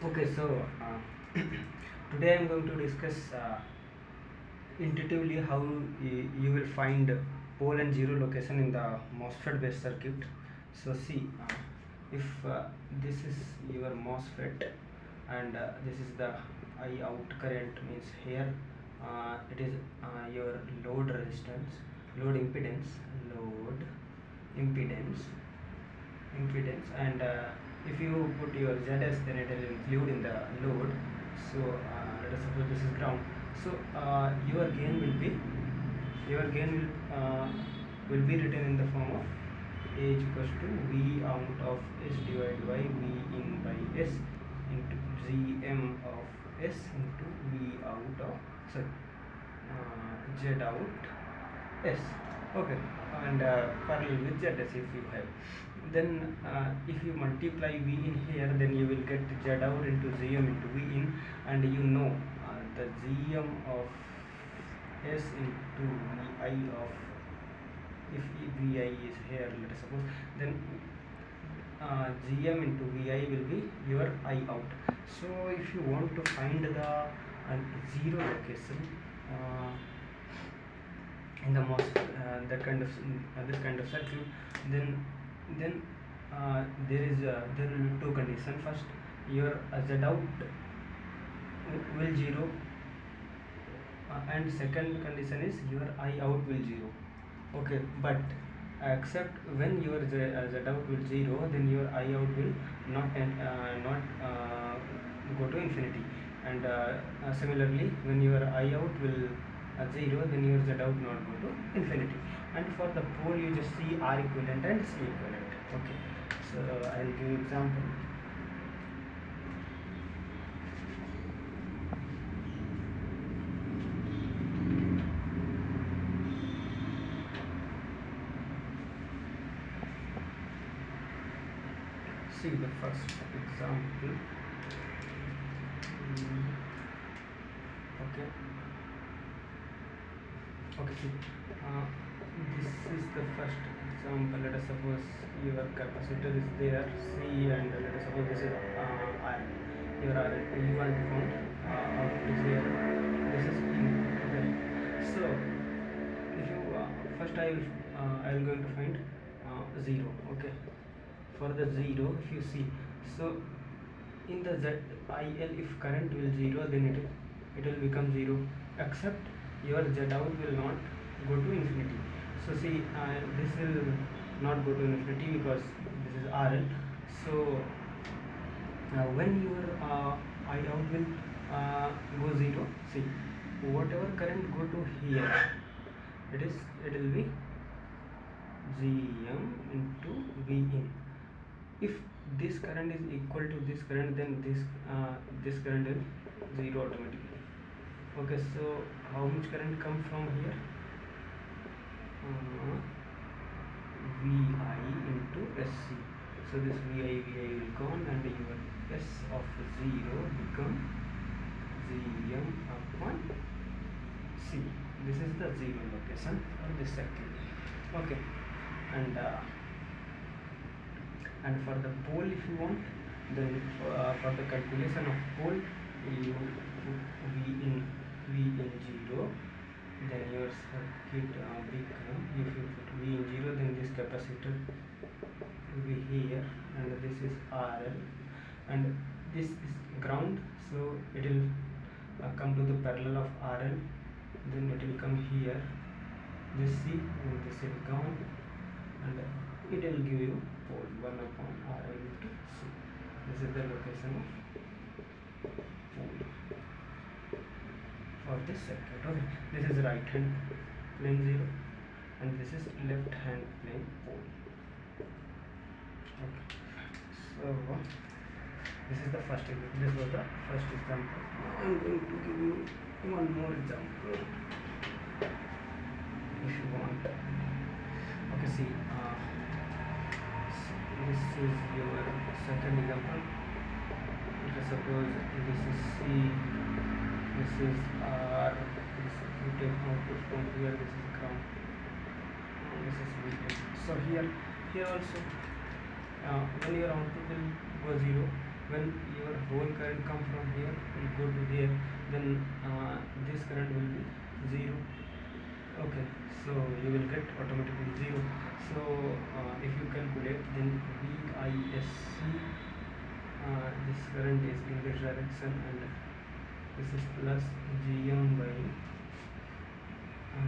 Okay, so today I am going to discuss intuitively how you will find pole and zero location in the MOSFET based circuit. So see, if this is your MOSFET and this is the I out current, means here it is your load resistance, load impedance, load impedance impedance, and if you put your ZS, then it will include in the load. So let us suppose this is ground. So your gain will be written in the form of A is equals to V out of S divided by V in by S into Gm of S into V out of, sorry, Z out S. Okay, and parallel with ZS if you have. Then if you multiply V in here, then you will get Z out into Gm into V in, and you know the Gm of S into Vi of, if Vi is here, let us suppose, then Gm into Vi will be your I out. So if you want to find the zero location in the that kind of this kind of circuit, then there will be two conditions. First, your Z out will zero, and second condition is your I out will zero. Okay, but except when your Z out will zero, then your I out will not go to infinity, and similarly when your I out will zero, then your Z out not go to infinity. And for the pole, you just see R equivalent and C equivalent. Okay, so I'll give example. See the first example. Okay. Okay, see, this is the first example. Let us suppose your capacitor is there, C, and let us suppose this is R. Your R, you want to find output is here. This is in. Okay. So if you first I will going to find zero. Okay. For the zero, if you see, so in the ZIL, if current will zero, then it will become zero, except your Z out will not go to infinity. So see, this will not go to infinity because this is RL. So when your I out will go zero, see, whatever current go to here, it will be Gm into V in. If this current is equal to this current, then this current is zero automatically. Okay, so how much current come from here? Vi into Sc. So this Vi will gone, and your S of 0 become Gm upon C. This is the zero location of this circuit. Okay, and for the pole, if you want, then for the calculation of pole, you put V in 0, then your circuit become, if you put V in 0, then this capacitor will be here, and this is RL, and this is ground, so it will come to the parallel of RL, then it will come here, this C, and this will come, and it will give you pole 1 upon RL into C. This is the location of pole for this circuit. Okay, this is right hand plane 0, and this is left hand plane pole. Okay, so this is the first example. This was the first example. Now I am going to give you one more example if you want. Okay, see, this is your second example. Let us suppose this is C, this is R, this is, you take output from here, this is ground, this is VN. So here also when your output will go 0, when your whole current come from here and go to here, then this current will be 0. Okay, so you will get automatically 0. So if you calculate, then VISC, this current is in this direction, and this is plus GM by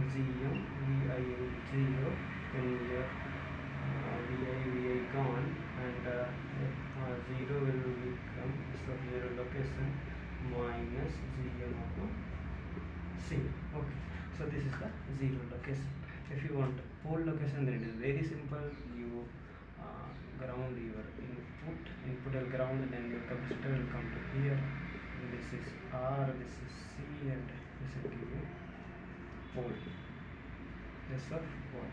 GM VI 0, then here VI gone, and 0 will become, so 0 location minus GM upon C. Okay, so this is the 0 location. If you want pole location, then it is very simple. You ground your input will ground, and then your capacitor will come to here. And this is R, this is C, and this will give you pole. This is pole.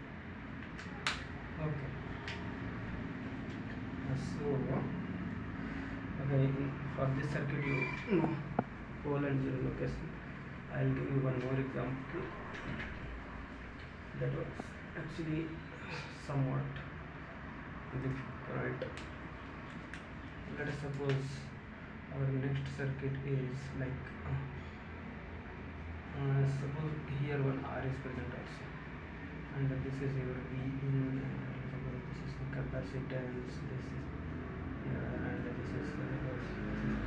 Okay. So okay, for this circuit you know pole and 0 location. I'll give you one more example that was actually somewhat difficult. Let us suppose our next circuit is like suppose here one R is present also, and this is your V in, and suppose this is the capacitance, this is here, and this is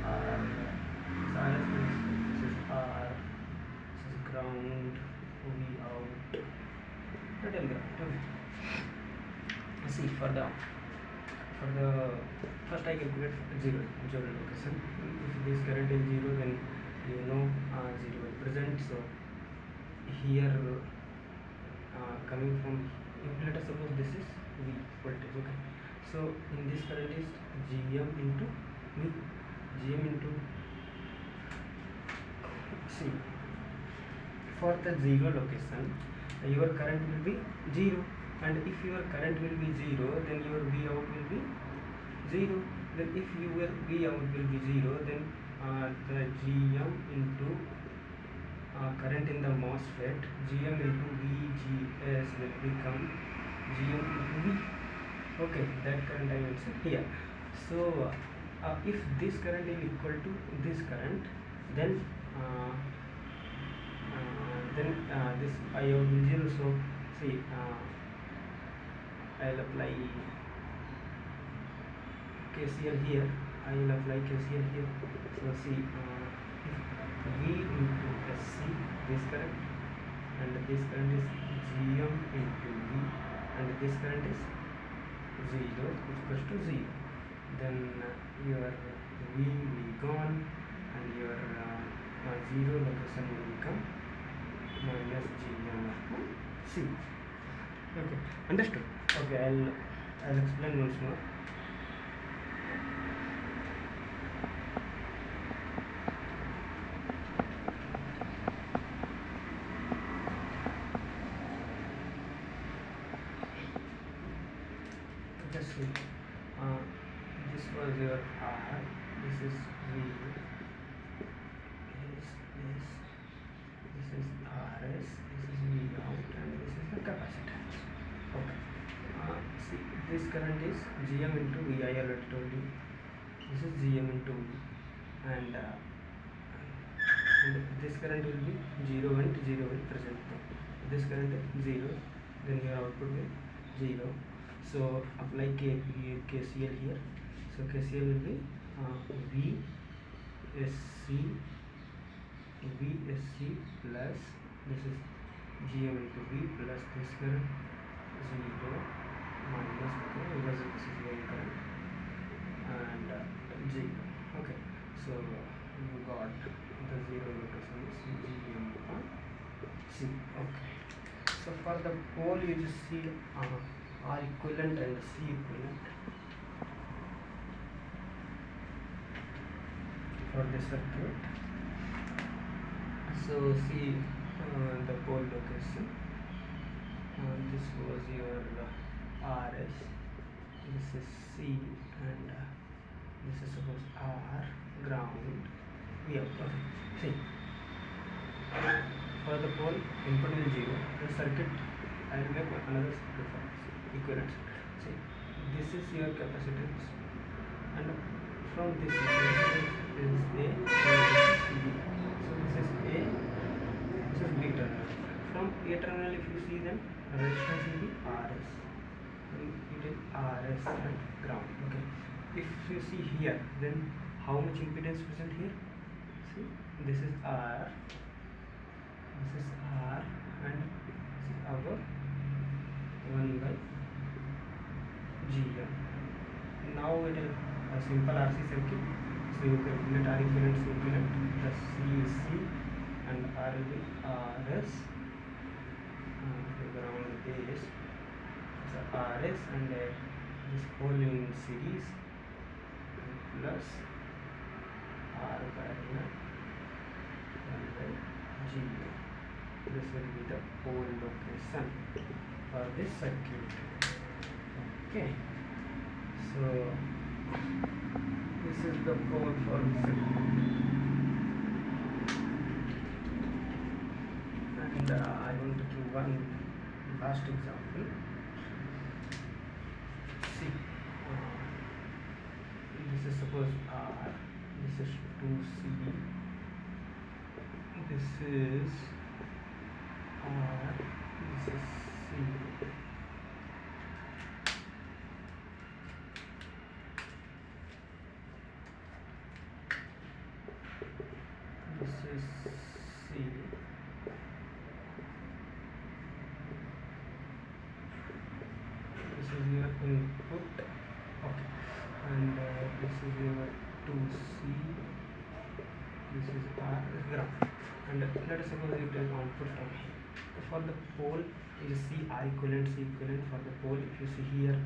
R, this is R, this is ground, V out, total ground. Okay. See, for the first I calculate 0 location. If this current is 0, then you know 0 will present. So here coming from, let us suppose this is V voltage. Okay, so in this current is GM into V, GM into C. For the 0 location, your current will be 0, and if your current will be 0, then your V out will be 0. Then if your V out will be 0, then the GM into current in the MOSFET, GM into VGS will become GM into V. Okay, that current I mentioned here. So if this current is equal to this current, then this I out will 0. So see, I'll apply KCL here. I will apply KCL here. So see, V into SC, this current, and this current is GM into V, and this current is 0 equals to 0. Then your V will be gone, and your 0 location will become minus GM upon C. Okay, understood? Okay, I'll explain once more. Just see, this was your R, this is V, this is RS, this is V out, and this is the capacitance. Okay, see, this current is GM into V. I already told you. This is GM into V, and this current will be 0 and 0 will present. This current is 0, then your output will 0. So apply KCL here. So KCL will be VSC plus this is GM into V plus this current 0 minus, okay, because this is very current, and 0. Okay, so you got the 0 location is GM upon C. Okay, so for the pole you just see R equivalent and C equivalent for this circuit. So see the pole location. This was your RS, this is C, and this is suppose R, ground, V out. Okay, see, for the pole input is 0. The circuit, I will make another circuit for this equivalent. See, this is your capacitance, and from this is A and this is B. So this is A, this is B terminal. From A terminal, if you see, then resistance will be RS. It is RS and ground. Okay. If you see here, then how much impedance present here? See, this is R, and this is our 1 by GM. Now it is a simple RC circuit. So you calculate R equivalent, C equivalent. The C is C and R will be RS. The ground is so RS and this whole in series and plus R parallel 1 by GM. This will be the pole location for this circuit. Okay. So this is the pole for the circuit, and I want to give one last example. See, this is suppose R, this is 2C, this is R, this is C. This is C, this is your input, okay, and this is your 2C, this is R, ground, and let us suppose you take output from here. For the pole, you see R equivalent, C equivalent. For the pole, if you see here,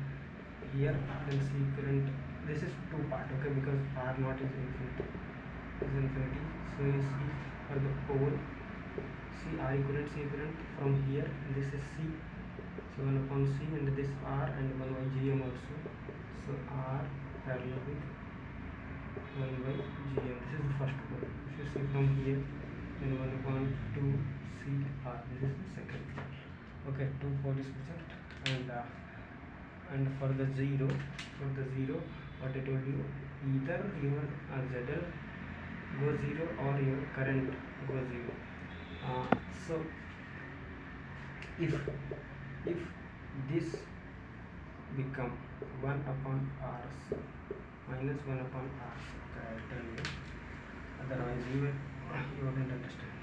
then C equivalent. This is two part, okay, because R naught is infinity. So you see for the pole, see R equivalent, C equivalent from here, and this is C, so 1 upon C, and this R and 1 by GM also. So R parallel with 1 by GM. This is the first pole. If you see from here, then 1 upon 2 C R. This is the second pole. Okay, 2 pole is present, and for the zero, what I told you, either your ZL go 0 or your current go 0. So if this become 1 upon R minus 1 upon R, okay, I'll tell you, otherwise you wouldn't understand.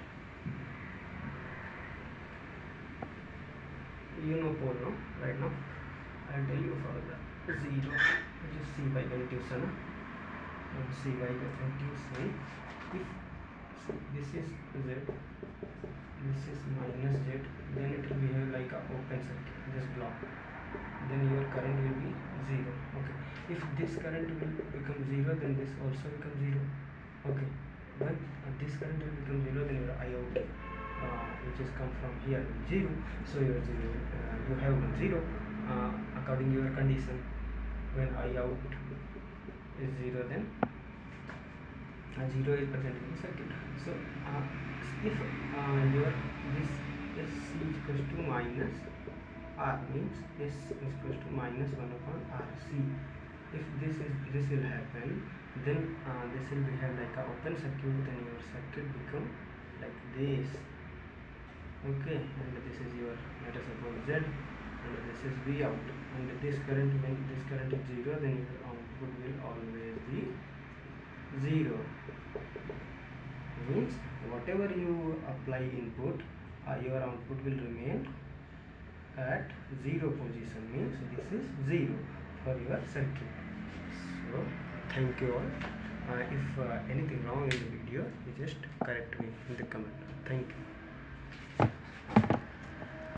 You know pole, no? Right now I'll tell you for the 0, which is C by intuition. C by intuition. If this is Z, this is minus Z, then it will behave like a open circuit, this block. Then your current will be 0. Okay. If this current will become 0, then this also becomes 0. Okay. When this current will become 0, then your I out, which is come from here, will be 0. So your 0, you have 0 according to your condition. When I out is 0, then 0 is present in the circuit. So if your this S C is equals to minus R, means S is equals to minus 1 upon RC. If this will happen, then this will behave like an open circuit, then your circuit become like this. Okay, and this is your, let us suppose Z, and this is V out, and this current, when this current is 0, then your output will always be 0. Means whatever you apply input, your output will remain at 0 position, means this is 0 for your circuit. So thank you all. If anything wrong in the video, you just correct me in the comment. Thank you.